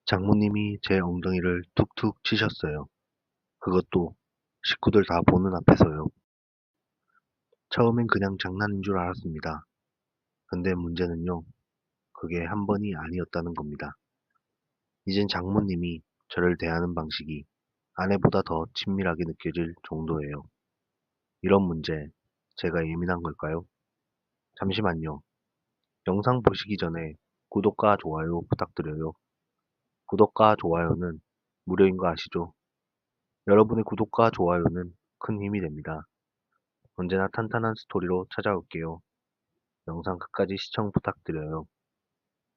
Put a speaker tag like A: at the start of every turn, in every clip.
A: 장모님이 제 엉덩이를 툭툭 치셨어요. 그것도 식구들 다 보는 앞에서요. 처음엔 그냥 장난인 줄 알았습니다. 근데 문제는요, 그게 한 번이 아니었다는 겁니다. 이젠 장모님이 저를 대하는 방식이 아내보다 더 친밀하게 느껴질 정도예요. 이런 문제, 제가 예민한 걸까요? 잠시만요. 영상 보시기 전에 구독과 좋아요 부탁드려요. 구독과 좋아요는 무료인 거 아시죠? 여러분의 구독과 좋아요는 큰 힘이 됩니다. 언제나 탄탄한 스토리로 찾아올게요. 영상 끝까지 시청 부탁드려요.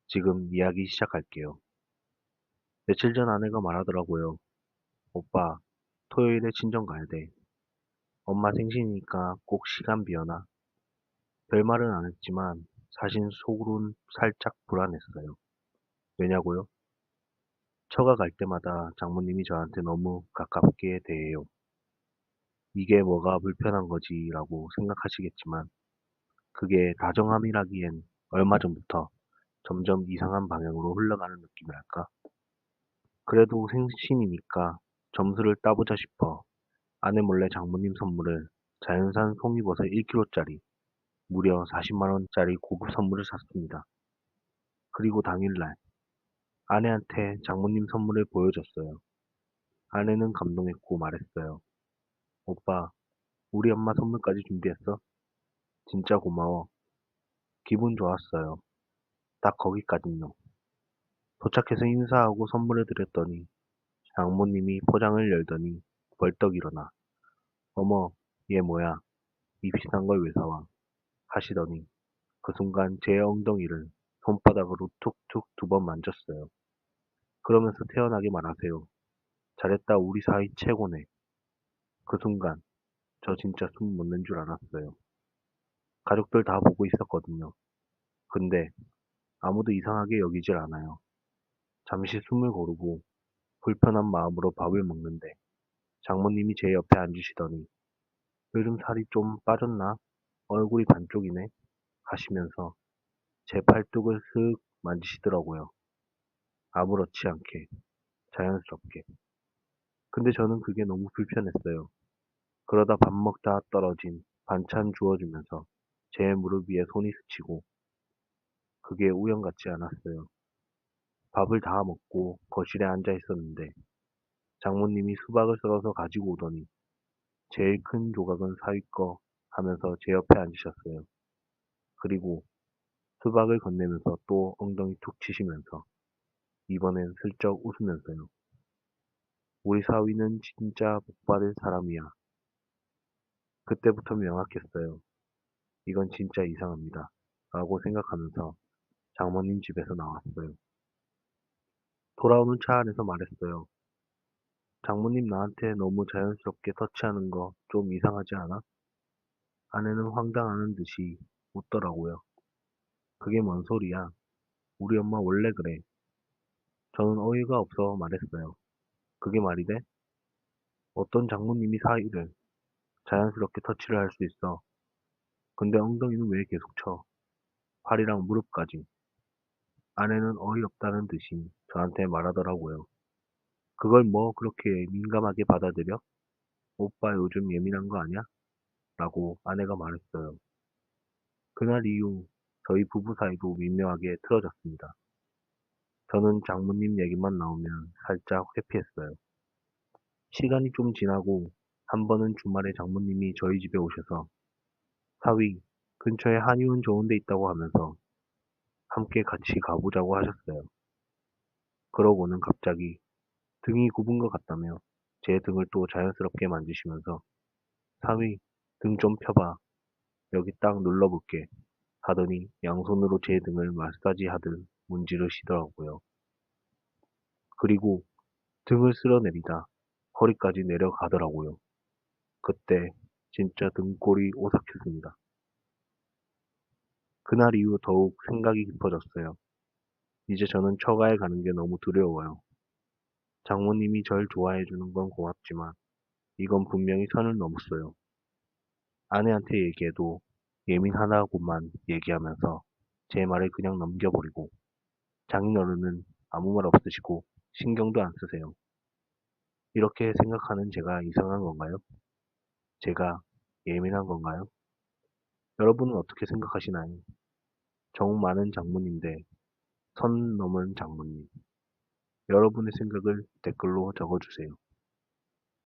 A: 지금 이야기 시작할게요. 며칠 전 아내가 말하더라고요. 오빠, 토요일에 친정 가야 돼. 엄마 생신이니까 꼭 시간 비어나. 별말은 안 했지만 사실 속으론 살짝 불안했어요. 왜냐고요? 처가 갈 때마다 장모님이 저한테 너무 가깝게 대해요. 이게 뭐가 불편한 거지라고 생각하시겠지만 그게 다정함이라기엔 얼마 전부터 점점 이상한 방향으로 흘러가는 느낌이랄까? 그래도 생신이니까 점수를 따보자 싶어 아내 몰래 장모님 선물을 자연산 송이버섯 1kg짜리 무려 40만 원짜리 고급 선물을 샀습니다. 그리고 당일날 아내한테 장모님 선물을 보여줬어요. 아내는 감동했고 말했어요. 오빠, 우리 엄마 선물까지 준비했어? 진짜 고마워. 기분 좋았어요. 딱 거기까진요. 도착해서 인사하고 선물을 드렸더니 장모님이 포장을 열더니 벌떡 일어나 어머, 얘 뭐야? 이 비싼 걸 왜 사와? 하시더니 그 순간 제 엉덩이를 손바닥으로 툭툭 두 번 만졌어요. 그러면서 태연하게 말하세요. 잘했다, 우리 사이 최고네. 그 순간 저 진짜 숨 못 낸 줄 알았어요. 가족들 다 보고 있었거든요. 근데 아무도 이상하게 여기질 않아요. 잠시 숨을 고르고 불편한 마음으로 밥을 먹는데 장모님이 제 옆에 앉으시더니 요즘 살이 좀 빠졌나? 얼굴이 반쪽이네. 하시면서 제 팔뚝을 슥 만지시더라고요. 아무렇지 않게, 자연스럽게. 근데 저는 그게 너무 불편했어요. 그러다 밥 먹다 떨어진 반찬 주워주면서 제 무릎 위에 손이 스치고 그게 우연 같지 않았어요. 밥을 다 먹고 거실에 앉아 있었는데 장모님이 수박을 썰어서 가지고 오더니 제일 큰 조각은 사위 거 하면서 제 옆에 앉으셨어요. 그리고 수박을 건네면서 또 엉덩이 툭 치시면서 이번엔 슬쩍 웃으면서요. 우리 사위는 진짜 복받을 사람이야. 그때부터 명확했어요. 이건 진짜 이상합니다. 라고 생각하면서 장모님 집에서 나왔어요. 돌아오는 차 안에서 말했어요. 장모님 나한테 너무 자연스럽게 터치하는 거 좀 이상하지 않아? 아내는 황당하는 듯이 웃더라고요. 그게 뭔 소리야? 우리 엄마 원래 그래. 저는 어이가 없어 말했어요. 그게 말이 돼? 어떤 장모님이 사위를 자연스럽게 터치를 할 수 있어. 근데 엉덩이는 왜 계속 쳐? 팔이랑 무릎까지. 아내는 어이없다는 듯이 저한테 말하더라고요. 그걸 뭐 그렇게 민감하게 받아들여? 오빠 요즘 예민한 거 아니야? 라고 아내가 말했어요. 그날 이후 저희 부부 사이도 미묘하게 틀어졌습니다. 저는 장모님 얘기만 나오면 살짝 회피했어요. 시간이 좀 지나고 한 번은 주말에 장모님이 저희 집에 오셔서 사위, 근처에 한의원 좋은 데 있다고 하면서 함께 같이 가보자고 하셨어요. 그러고는 갑자기 등이 굽은 것 같다며 제 등을 또 자연스럽게 만지시면서 사위, 등 좀 펴봐. 여기 딱 눌러볼게. 하더니 양손으로 제 등을 마사지 하듯 문지르시더라고요. 그리고 등을 쓸어내리다 허리까지 내려가더라고요. 그때 진짜 등골이 오싹했습니다. 그날 이후 더욱 생각이 깊어졌어요. 이제 저는 처가에 가는 게 너무 두려워요. 장모님이 절 좋아해 주는 건 고맙지만 이건 분명히 선을 넘었어요. 아내한테 얘기해도 예민하다고만 얘기하면서 제 말을 그냥 넘겨버리고 장인어른은 아무 말 없으시고 신경도 안 쓰세요. 이렇게 생각하는 제가 이상한 건가요? 제가 예민한 건가요? 여러분은 어떻게 생각하시나요? 정 많은 장모님인데 선 넘은 장모님. 여러분의 생각을 댓글로 적어주세요.